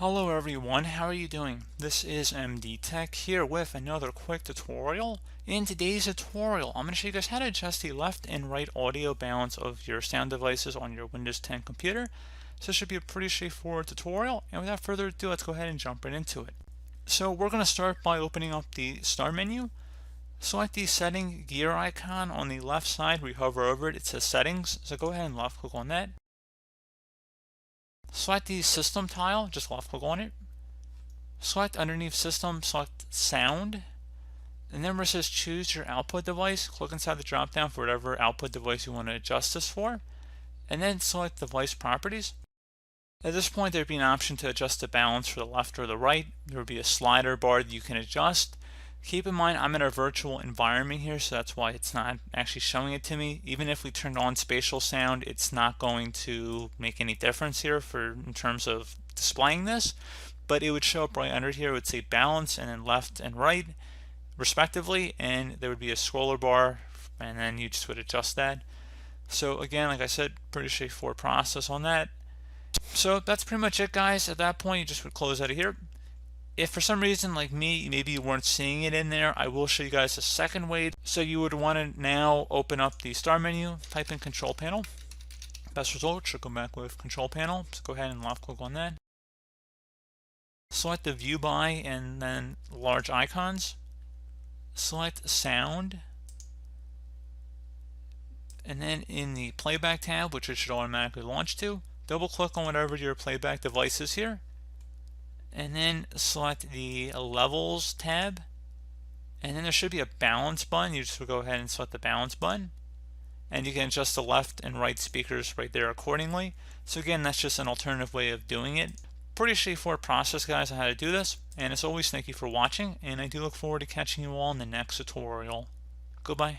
Hello everyone, how are you doing? This is MD Tech here with another quick tutorial. In today's tutorial, I'm going to show you guys how to adjust the left and right audio balance of your sound devices on your Windows 10 computer. So this should be a pretty straightforward tutorial, and without further ado, let's go ahead and jump right into it. So we're going to start by opening up the Start menu. Select the setting gear icon on the left side. We hover over it, it says Settings, so go ahead and left click on that. Select the System tile, just left click on it. Select underneath System, select Sound, and then where it says choose your output device, click inside the drop down for whatever output device you want to adjust this for, and then select Device Properties. At this point there would be an option to adjust the balance for the left or the right. There would be a slider bar that you can adjust. Keep in mind I'm in a virtual environment here, so that's why it's not actually showing it to me. Even if we turned on spatial sound, it's not going to make any difference here in terms of displaying this, but it would show up right under here. It would say balance and then left and right respectively, and there would be a scroller bar, and then you just would adjust that. So again, like I said, pretty straightforward process on that. So that's pretty much it, guys. At that point you just would close out of here. If for some reason, like me, maybe you weren't seeing it in there, I will show you guys a second way. So you would want to now open up the Start menu, type in Control Panel. Best result should come back with Control Panel, so go ahead and left click on that. Select the View By and then Large Icons. Select Sound. And then in the Playback tab, which it should automatically launch to, double click on whatever your playback device is here. And then select the Levels tab, and then there should be a balance button. You just go ahead and select the balance button, and you can adjust the left and right speakers right there accordingly. So again, that's just an alternative way of doing it. Pretty straightforward process, guys, on how to do this. And as always, thank you for watching, and I do look forward to catching you all in the next tutorial. Goodbye.